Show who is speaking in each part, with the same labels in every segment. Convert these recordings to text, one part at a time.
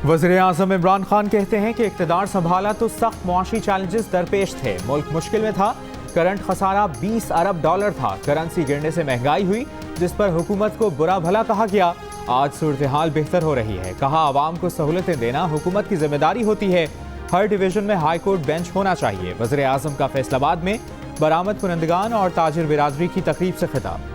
Speaker 1: वज़ीर-ए-आज़म इमरान खान कहते हैं कि इक़्तिदार संभाला तो सख्त मुआशी चैलेंजेस दरपेश थे। मुल्क मुश्किल में था। करंट खसारा 20 अरब डॉलर था। करेंसी गिरने से महंगाई हुई, जिस पर हुकूमत को बुरा भला कहा गया। आज सूरत हाल बेहतर हो रही है। कहा, आवाम को सहूलतें देना हुकूमत की जिम्मेदारी होती है। हर डिवीजन में हाई कोर्ट बेंच होना चाहिए। वज़ीर-ए-आज़म का फैसलाबाद में बरामद कुनंदगान और ताजिर बिरादरी की तकरीब से खिताब।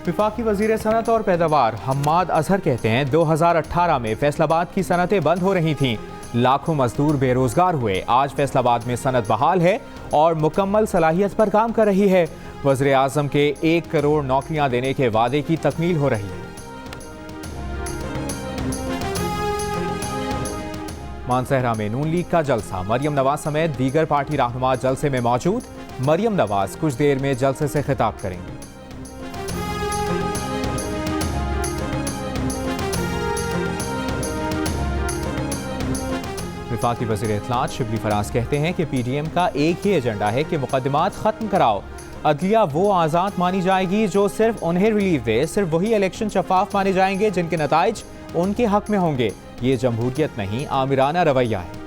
Speaker 1: वफाकी वज़ीर सनत और पैदावार हम्माद अजहर कहते हैं 2018 में फैसलाबाद की सनतें बंद हो रही थीं। लाखों मजदूर बेरोजगार हुए। आज फैसलाबाद में सनत बहाल है और मुकम्मल सलाहियत पर काम कर रही है। वज़ीर आज़म के 1 करोड़ नौकरियां देने के वादे की तकमील हो रही है। मानसहरा में नून लीग का जलसा। मरियम नवाज समेत दीगर पार्टी रहनुमा जलसे में मौजूद। मरियम नवाज कुछ देर में जलसे से खिताब करेंगी। वफाकी वज़ीर इत्तलात शिबली फराज कहते हैं कि PDM का एक ही एजेंडा है कि मुकदमात खत्म कराओ। अदलिया वो आज़ाद मानी जाएगी जो सिर्फ उन्हें रिलीफ दे। सिर्फ वही इलेक्शन शफाफ माने जाएंगे जिनके नताइज उनके हक में होंगे। ये जमहूरियत नहीं, आमिराना रवैया है।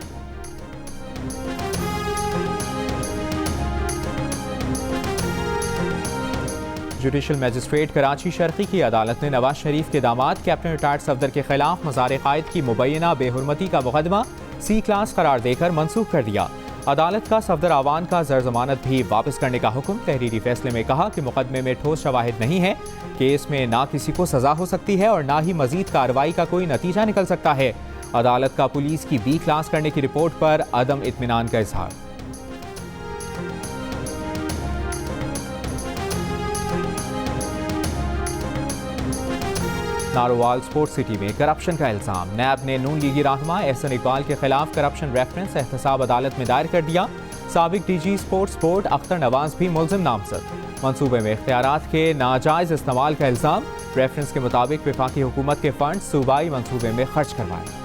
Speaker 1: जुडिशल मजिस्ट्रेट कराची शर्की की अदालत ने नवाज शरीफ के दामाद कैप्टन रिटायर्ड सफदर के खिलाफ मज़ार कायद की मुबैना बेहुरमती का मुकदमा C क्लास करार देकर मनसूख कर दिया। अदालत का सफदर आवान का जमानत भी वापस करने का हुक्म। तहरीरी फैसले में कहा कि मुकदमे में ठोस शवाहिद नहीं है। केस में ना किसी को सजा हो सकती है और ना ही मजीद कार्रवाई का कोई नतीजा निकल सकता है। अदालत का पुलिस की B क्लास करने की रिपोर्ट पर अदम इत्मीनान का इजहार। नारोवाल स्पोर्ट्स सिटी में करप्शन का इल्जाम। नैब ने नून लीगी रहनुमा एहसन इकबाल के खिलाफ करप्शन रेफरेंस एहतसाब अदालत में दायर कर दिया। साबिक DG sports board Akhtar Nawaz भी मुल्जिम नामजद। मंसूबे में इख्तियारात के नाजायज इस्तेमाल का इल्जाम। रेफरेंस के मुताबिक वफाकी हुकूमत के फंड सूबाई मंसूबे में खर्च करवाए।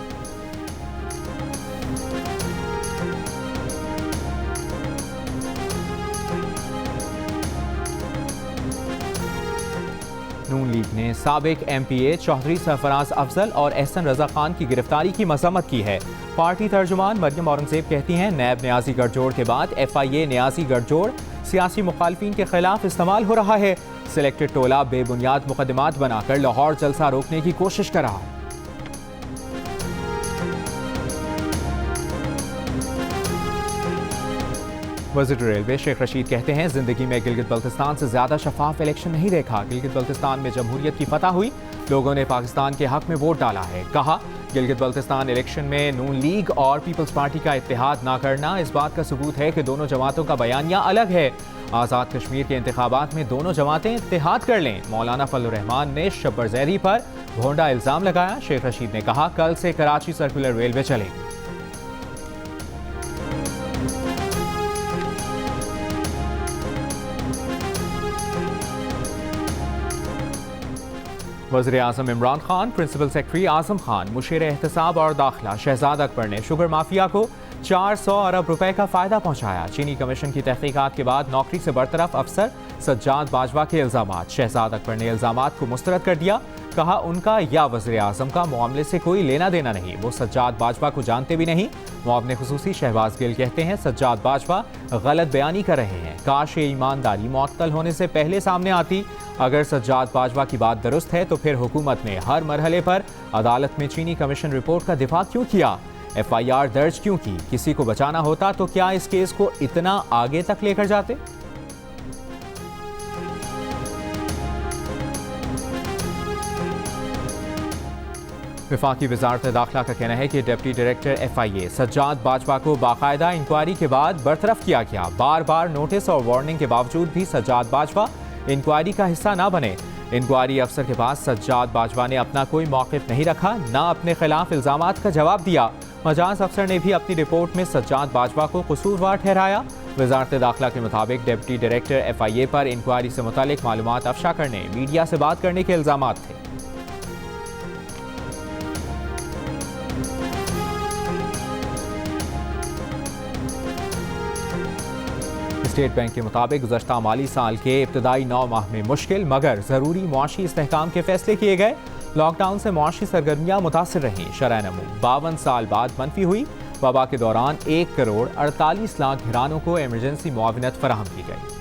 Speaker 1: नून लीग ने साबिक MPA चौधरी सरफराज अफजल और एहसन रजा खान की गिरफ्तारी की मजम्मत की है। पार्टी तर्जुमान मरियम औरंगजेब कहती हैं नैब न्याजी गठजोड़ के बाद FIA न्याजी गठजोड़ सियासी मुखालफिन के खिलाफ इस्तेमाल हो रहा है। सिलेक्टेड टोला बेबुनियाद मुकदमात बनाकर लाहौर जलसा रोकने की कोशिश कर रहा है। वज़ीर रेलवे शेख रशीद कहते हैं जिंदगी में गिलगित बल्तिस्तान से ज्यादा शफाफ इलेक्शन नहीं देखा। गिलगित बल्तिस्तान में जमहूरियत की फतह हुई। लोगों ने पाकिस्तान के हक में वोट डाला है। कहा, गिलगित बल्तिस्तान इलेक्शन में नून लीग और पीपल्स पार्टी का इत्तेहाद ना करना इस बात का सबूत है कि दोनों जमातों का बयानिया अलग है। आज़ाद कश्मीर के इंतखाबात में दोनों जमातें इत्तेहाद कर लें। मौलाना फजलुर रहमान ने शब्बर ज़ैदी पर भोंडा इल्जाम लगाया। शेख रशीद ने कहा, कल से कराची सर्कुलर रेलवे चलेगी। वज़ीर-ए-आज़म इमरान खान, प्रिंसिपल सेक्रेटरी आज़म खान, मुशीर एहतसाब और दाखिला शहजाद अकबर ने शुगर माफिया को 400 अरब रुपए का फायदा पहुंचाया। चीनी कमीशन की तहकीकात के बाद नौकरी से बरतरफ अफसर सज्जाद बाजवा के इल्जामात। शहजाद अकबर ने इल्जामात को मुस्तरद कर दिया। कहा, उनका या वज़ीर-ए-आज़म का मामले से कोई लेना देना नहीं। वो सज्जाद बाजवा को जानते भी नहीं। मुआविन खुसूसी शहबाज गिल कहते हैं सज्जाद बाजवा गलत बयानी कर रहे हैं। काश ये ईमानदारी मुअत्तल होने से पहले सामने आती। अगर सज्जाद बाजवा की बात दुरुस्त है तो फिर हुकूमत ने हर मरहले पर अदालत में चीनी कमीशन रिपोर्ट का दिफा क्यों किया? FIR दर्ज क्यों की? किसी को बचाना होता तो क्या इस केस को इतना आगे तक लेकर जाते? वफाकी वजारत दाखिला का कहना है कि deputy director FIA Sajjad Bajwa को बाकायदा इंक्वायरी के बाद बरतरफ किया गया। बार बार नोटिस और वार्निंग के बावजूद भी सज्जाद बाजवा इंक्वायरी का हिस्सा ना बने। इंक्वायरी अफसर के पास सज्जाद बाजवा ने अपना कोई मौक़िफ़ नहीं रखा, ना अपने खिलाफ इल्जामात का जवाब दिया। मजाज अफसर ने भी अपनी रिपोर्ट में सज्जाद बाजवा को कसूरवार ठहराया। वजारत दाखिला के मुताबिक डिप्टी डायरेक्टर FIA पर इंक्वायरी से मुतालिक मालूमात अफशा करने, मीडिया से बात करने के इल्जामात थे। स्टेट बैंक के मुताबिक गुज़श्ता माली साल के इब्तदाई 9 माह में मुश्किल मगर ज़रूरी मुआशी इस्तेहकाम के फैसले किए गए। लॉकडाउन से मुआशी सरगर्मियाँ मुतासर रहीं। शरह नमू 52 साल बाद मनफी हुई। वबा के दौरान 1 करोड़ 48 लाख घरानों को इमरजेंसी मुआविनत फराहम की गई।